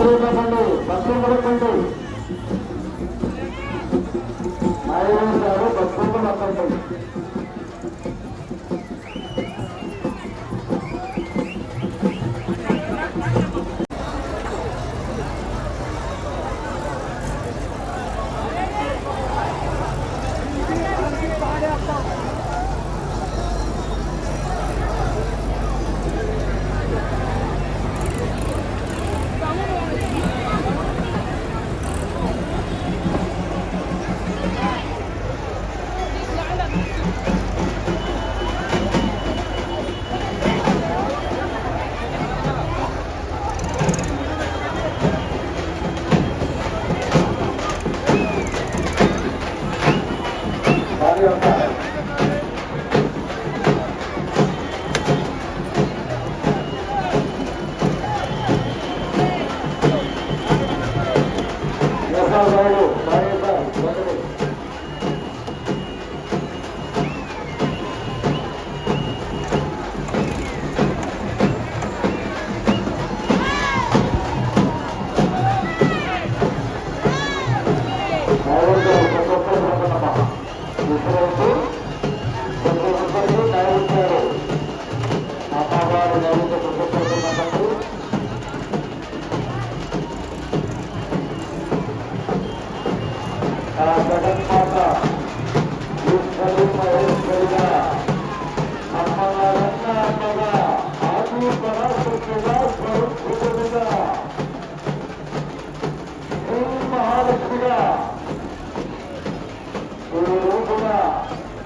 భద్రపడండి భద్రపడకండి నాయకులు గారు భద్రపడకండి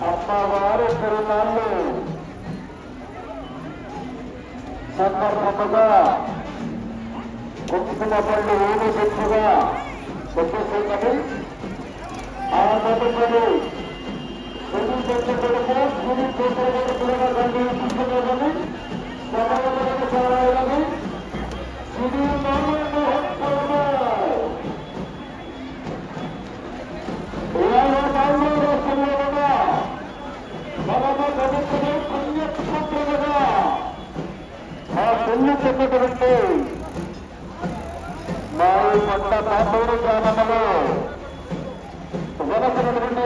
అమ్మవారి తిరునాళ్ళు సందర్భముగా కుంకుమపల్లి ఊరు పెట్టుగా వచ్చేసిందని ఆ తదుపరి గురి చెట్టుకొడుకు గురి చేతులకు కూడా రండి తీసుకుని సమాజానికి సారాలని ఇది చెప్పినటువంటి మా కొత్త పాపూరు గ్రామంలో వలసినటువంటి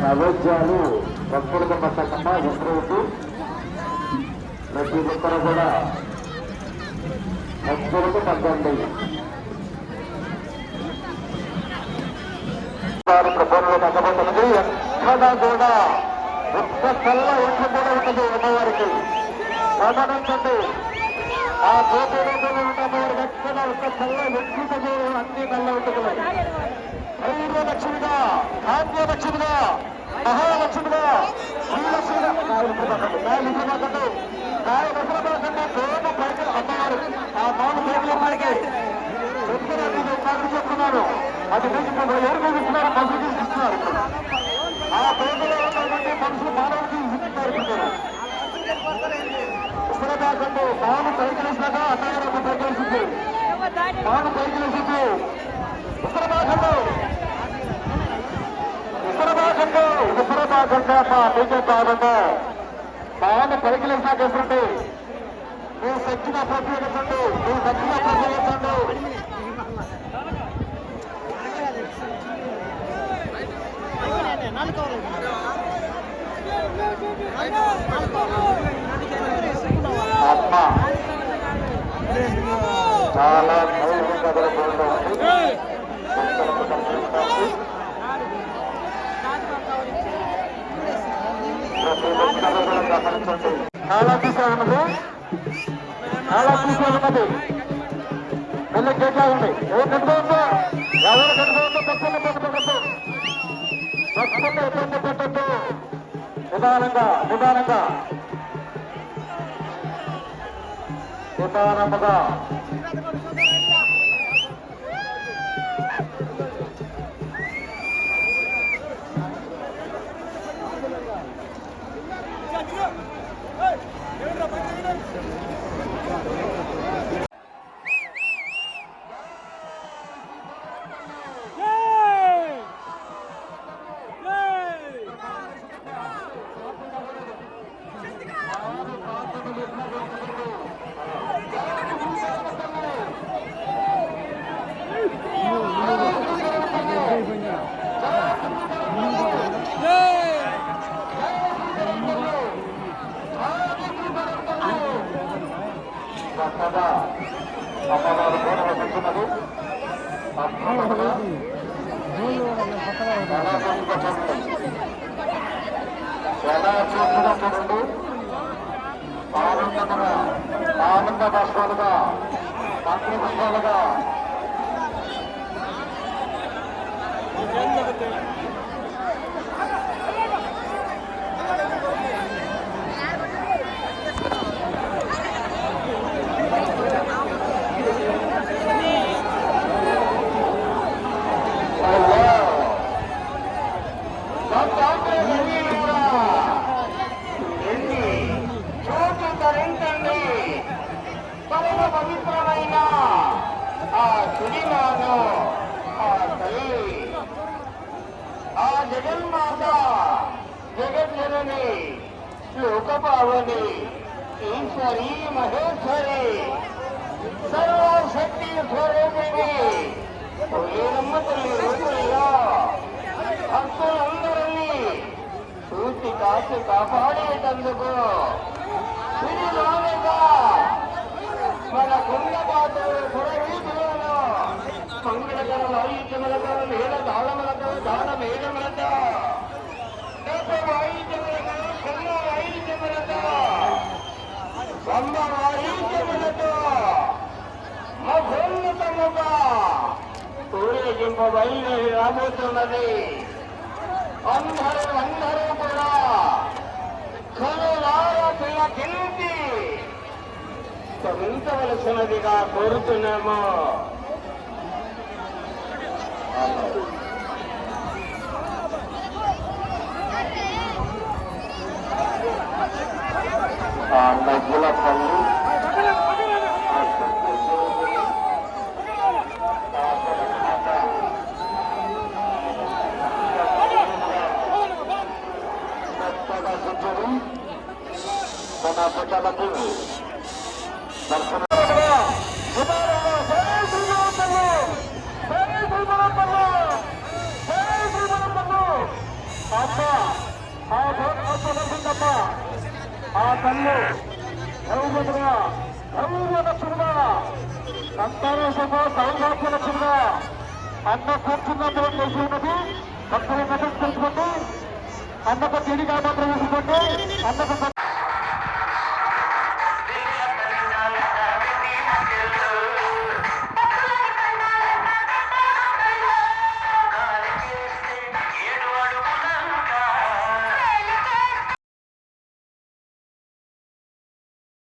నైవేద్యాలు భక్తులకు పట్టకుండా విక్రయిస్తూ ప్రతి ఒక్కరు కూడా భక్తులకు తగ్గండి. ప్రభుత్వంలో తగ్గబడుతుంది. ఎక్కడా కూడా ఒక్క కళ్ళ ఒక్క కూడా ఉంటుంది అమ్మవారికి. గమనించండి, ఆ గోపురంలో ఉన్న అమ్మవారికి ఎక్కడ ఒక్క కళ్ళ వ్యక్తితో అన్ని కళ్ళ ఉంటుంది. లక్ష్మిగా, భాగ్యలక్ష్మిగా, మహాలక్ష్మిగా, శ్రీలక్ష్మిగా తోడు పైకి అమ్మవారు ఆ మౌన పైకి చెప్తున్నారు. అది ఎవరు చూపిస్తున్నారు? మనుషులు చూపిస్తున్నారు. ఆ పేదలో ఉన్నటువంటి మనుషులు మానవుడికి చూపిస్తున్నారు. ఉత్తరదాకంటే మౌన పైకి వేసినాక అన్నగారు పైకి వేసింది. మౌన పైకి వేసింది. ఉత్తరదాకంలో టీచర్తారంటే బాగా పరిగణించాల్సింది. మీరు సచ్చిన ప్రత్యేకండి, మీరు సచ్చిన ప్రత్యేకండి. అమ్మ చాలా చాలా తీసుకోనున్నది, చాలా తీసుకోనున్నది. మళ్ళీ కేటాయండి. ఎవరు కట్టుకోవద్దు, ఎవరు కట్టుకోవద్దు, భక్తులు పెట్టుకోవద్దు, భక్తులు ఇబ్బంది పెట్టద్దు. నిదానంగా నిదానంగా నిదానముగా పుష్పాలుగా అగ్ని పుష్పాలుగా పవిత్రమైన ఆ సుడిమాను ఆ తల్లి ఆ జగన్మాత జగజ్జనని లోకపావని ఈశ్వరి మహేశ్వరి సర్వశక్తి స్వరూపిణి పోయేరమ్మ తల్లి రూపుల్లో భక్తులందరినీ చూసి కాచి కాపాడేటందుకు సిరిలోనిగా మన కుండపాత్రలు పురవీధులను మంగళకర వాయిద్యములతో మేళ తాళములతో దాన మేళములతో వాయిద్యములతో కొమ్మ వాయిద్యములతో బొమ్మ వాయిద్యములతో మహోన్నతముగా ఊరేగింప బయలుదేరి రాబోతున్నది. అందరూ కూడా కనులారా తిలకించి శ్రమించవలసినదిగా కోరుతున్నాము. నవ్వులపల్లి మన బిడ్డలకు ఆ తల్లి సౌభద్రగా సౌభలక్ష్మిగా సంతానోషంగా సౌభాగ్యలక్ష్మిగా అన్న కూర్చున్నప్పుడు చేసి ఉన్నది భక్తులు నటించుకోండి. అన్నకు తిరిగా మాత్రం వేసుకోండి. అన్నకు